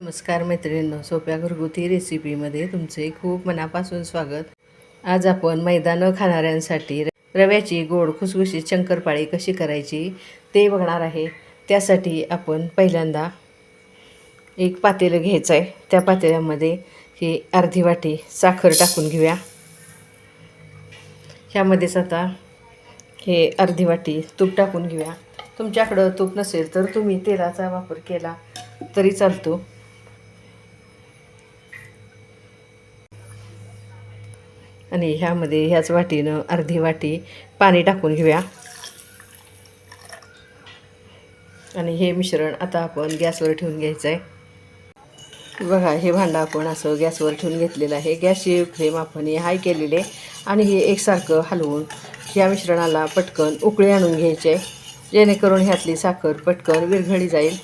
नमस्कार मैत्रिणींनो, सोप्या घरगुती रेसिपीमध्ये तुमचे खूप मनापासून स्वागत. आज आपण मैदा न खाणाऱ्यांसाठी रव्याची गोड खुसखुशीत शंकरपाळी कशी करायची ते बघणार आहे. त्यासाठी आपण पहिल्यांदा एक पातेलं घ्यायचं आहे. त्या पातेल्यामध्ये ही अर्धी वाटी साखर टाकून घेऊया. ह्यामध्येच आता हे अर्धी वाटी तूप टाकून घेऊया. तुमच्याकडं तूप नसेल तर तुम्ही तेलाचा वापर केला तरी चालतो. आणि ह्यामध्ये ह्याच वाटीनं अर्धी वाटी पाणी टाकून घेऊया. आणि हे मिश्रण आता आपण गॅसवर ठेवून घ्यायचं आहे. बघा, हे भांडं आपण असं गॅसवर ठेवून घेतलेलं आहे. गॅसची फ्लेम आपण हाय केलेले आणि हे एकसारखं हलवून या मिश्रणाला पटकन उकळी आणून घ्यायचे, जेणेकरून ह्यातली साखर पटकन विरघळली जाईल.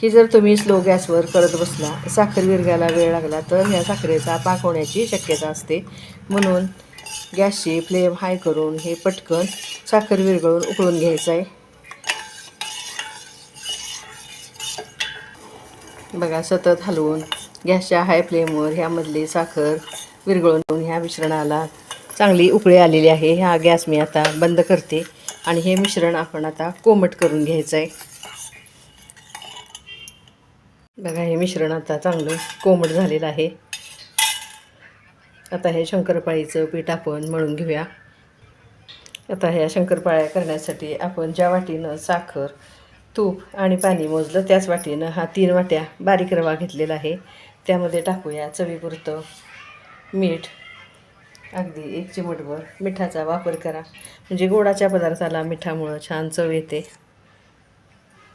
ही जर तुम्ही स्लो गॅसवर करत बसला, साखर विरघळायला वेळ लागला तर ह्या साखरेचा पाक होण्याची शक्यता असते. म्हणून गॅसची फ्लेम हाय करून हे पटकन साखर विरघळून उकळून घ्यायचं आहे. बघा, सतत हलवून गॅसच्या हाय फ्लेमवर ह्यामधली साखर विरघळून ह्या मिश्रणाला चांगली उकळी आलेली आहे. हा गॅस मी आता बंद करते आणि हे मिश्रण आपण आता कोमट करून घ्यायचं आहे. बघा, हे मिश्रण आता चांगलं कोमट झालेलं आहे. आता हे शंकरपाळीचं पीठ आपण मळून घेऊया. आता ह्या शंकरपाळ्या करण्यासाठी आपण ज्या वाटीनं साखर, तूप आणि पाणी मोजलं त्याच वाटीनं हा 3 वाट्या बारीक रवा घेतलेला आहे. त्यामध्ये टाकूया चवीपुरतं मीठ. अगदी 1 चिमूटभर मिठाचा वापर करा, म्हणजे गोडाच्या पदार्थाला मिठामुळं छान चव येते.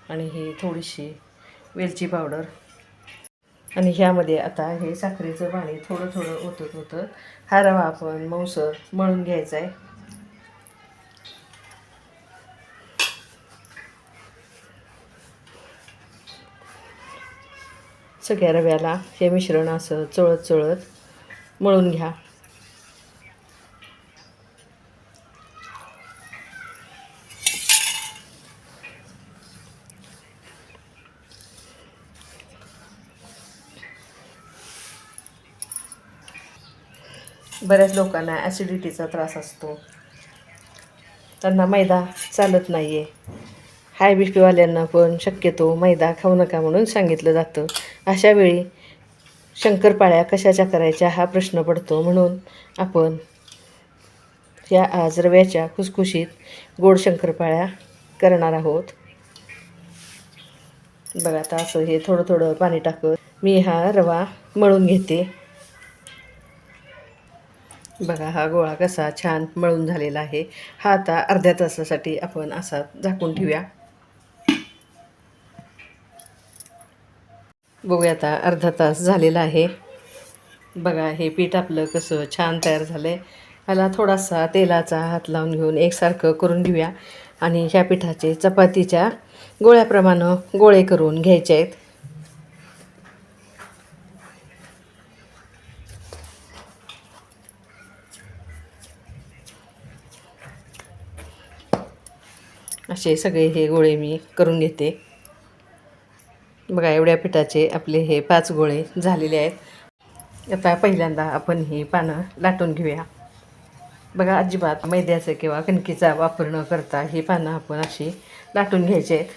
आणि ही थोडीशी वेलची पावडर. आणि ह्यामध्ये आता हे साखरेचं पाणी थोडं थोडं ओतत हा रवा आपण मऊसर मळून घ्यायचा आहे. सगळ्या रव्याला हे मिश्रण असं चोळत चोळत मळून घ्या. बऱ्याच लोकांना ॲसिडिटीचा त्रास असतो, त्यांना मैदा चालत नाही आहे. हाय बी पीवाल्यांना पण शक्यतो मैदा खाऊ नका म्हणून सांगितलं जातं. अशा वेळी शंकरपाळ्या कशाच्या करायच्या हा प्रश्न पडतो. म्हणून आपण या आज रव्याच्या खुसखुशीत गोड शंकरपाळ्या करणार आहोत. बघा, आता असं हे थोडं थोडं पाणी टाकत मी हा रवा मळून घेते. बघा, हा गोळा कसा छान मळून झालेला आहे. हा आता अर्ध्या तासासाठी आपण असा झाकून ठेवूया. बघूया, आता अर्धा तास झालेला आहे. बघा, हे पीठ आपलं कसं छान तयार झालं आहे. ह्याला थोडासा तेलाचा हात लावून घेऊन एकसारखं करून घेऊया. आणि ह्या पिठाचे चपातीच्या गोळ्याप्रमाणे गोळे करून घ्यायचे आहेत. असे सगळे हे गोळे मी करून घेते. बघा, एवढ्या पिठाचे आपले हे 5 गोळे झालेले आहेत. आता पहिल्यांदा आपण ही पानं लाटून घेऊया. बघा, अजिबात मैद्याचं किंवा कणकीचा वापर न करता ही पानं आपण अशी लाटून घ्यायची आहेत.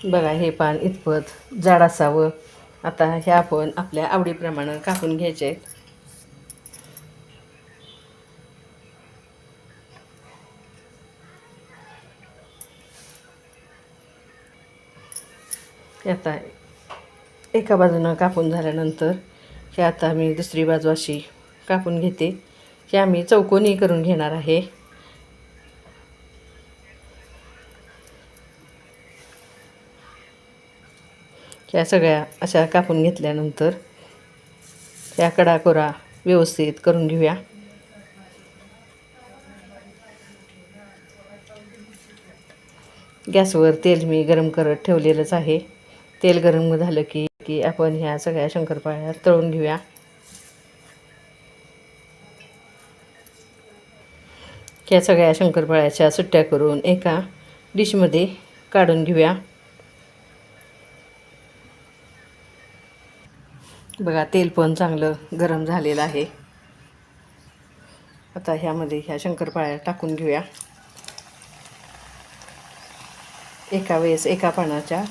बघा, हे पान इतपत जाड असावं. आता हे आपण आपल्या आवडीप्रमाणे कापून घ्यायचे आहेत. हे आता एका बाजूनं कापून झाल्यानंतर हे आता मी दुसरी बाजू अशी कापून घेते. हे आम्ही चौकोनी करून घेणार आहे. ह्या सगळ्या अशा कापून घेतल्यानंतर ह्या कडाकोरा व्यवस्थित करून घेऊया. गॅसवर तेल मी गरम करत ठेवलेलंच आहे. तेल गरम झालं की आपण ह्या सगळ्या शंकरपाळ्या तळून घेऊया. ह्या सगळ्या शंकरपाळ्याच्या सुट्ट्या करून एका डिशमध्ये काढून घेऊया. बघा तेल पण चांगलं गरम झालेलं आहे. आता ह्यामध्ये ह्या शंकरपाळ्या टाकून घेऊया. एका वेळेस एका पानाच्या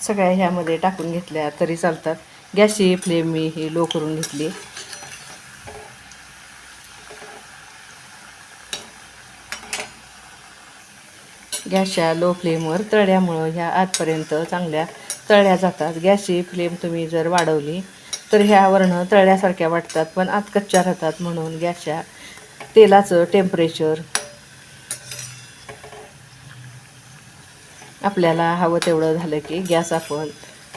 सगळ्या ह्यामध्ये टाकून घेतल्या तरी चालतात. गॅसची फ्लेम मी ही लो करून घेतली. गॅसच्या लो फ्लेमवर तळल्यामुळं ह्या आतपर्यंत चांगल्या तळल्या जातात. गॅसची फ्लेम तुम्ही जर वाढवली तर ह्या वरनं तळल्यासारख्या वाटतात पण आत कच्च्या राहतात. म्हणून गॅसच्या तेलाचं टेम्परेचर आपल्याला हवं तेवढं झालं की गॅस आपण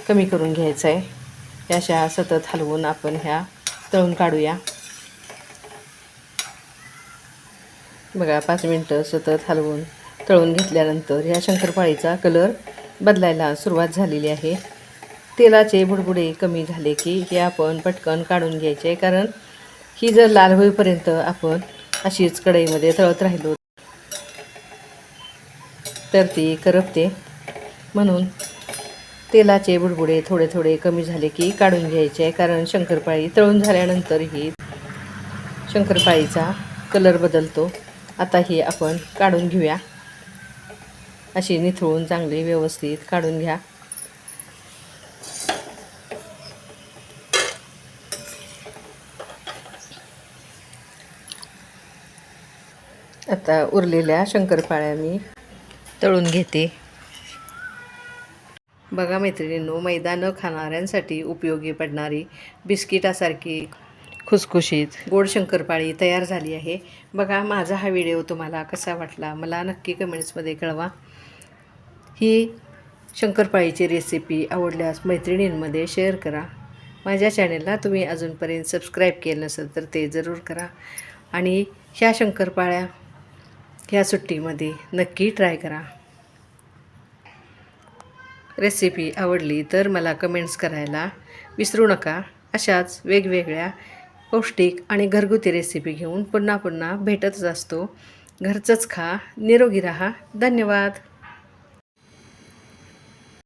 कमी करून घ्यायचं आहे. अशा सतत हलवून आपण ह्या तळून काढूया. बघा 5 मिनटं सतत हलवून तळून घेतल्यानंतर ह्या शंकरपाळीचा कलर बदलायला सुरुवात झालेली आहे. तेलाचे बुडबुडे कमी झाले की हे आपण पटकन काढून घ्यायचे, कारण ही जर लाल होईपर्यंत आपण अशीच कढईमध्ये तळत राहिलो तर ती करपते. म्हणून तेलाचे बुडबुडे थोडे थोडे कमी झाले की काढून घ्यायचे आहे, कारण शंकरपाळी तळून झाल्यानंतर ही शंकरपाळीचा कलर बदलतो. आता ही आपण काढून घेऊया. अशी निथळून चांगली व्यवस्थित काढून घ्या. आता उरलेल्या शंकरपाळ्या मी तळून घेते. बघा मैत्रिणींनो, मैदा न खाणाऱ्यांसाठी उपयोगी पडणारी बिस्किटासारखी खुसखुशीत गोड शंकरपाळी तयार झाली आहे. बघा माझा हा व्हिडिओ तुम्हाला कसा वाटला मला नक्की कमेंट्समध्ये कळवा. ही शंकरपाळीची रेसिपी आवडल्यास मैत्रिणींमध्ये शेअर करा. माझ्या चॅनेलला तुम्ही अजूनपर्यंत सबस्क्राईब केलं नसेल तर ते जरूर करा. आणि ह्या शंकरपाळ्या ह्या सुट्टीमध्ये नक्की ट्राय करा. रेसिपी आवडली तर मला कमेंट्स करायला विसरू नका. अशाच वेगवेगळ्या पौष्टिक आणि घरगुती रेसिपी घेऊन पुन्हा पुन्हा भेटतच असतो. घरचंच खा, निरोगी राहा. धन्यवाद.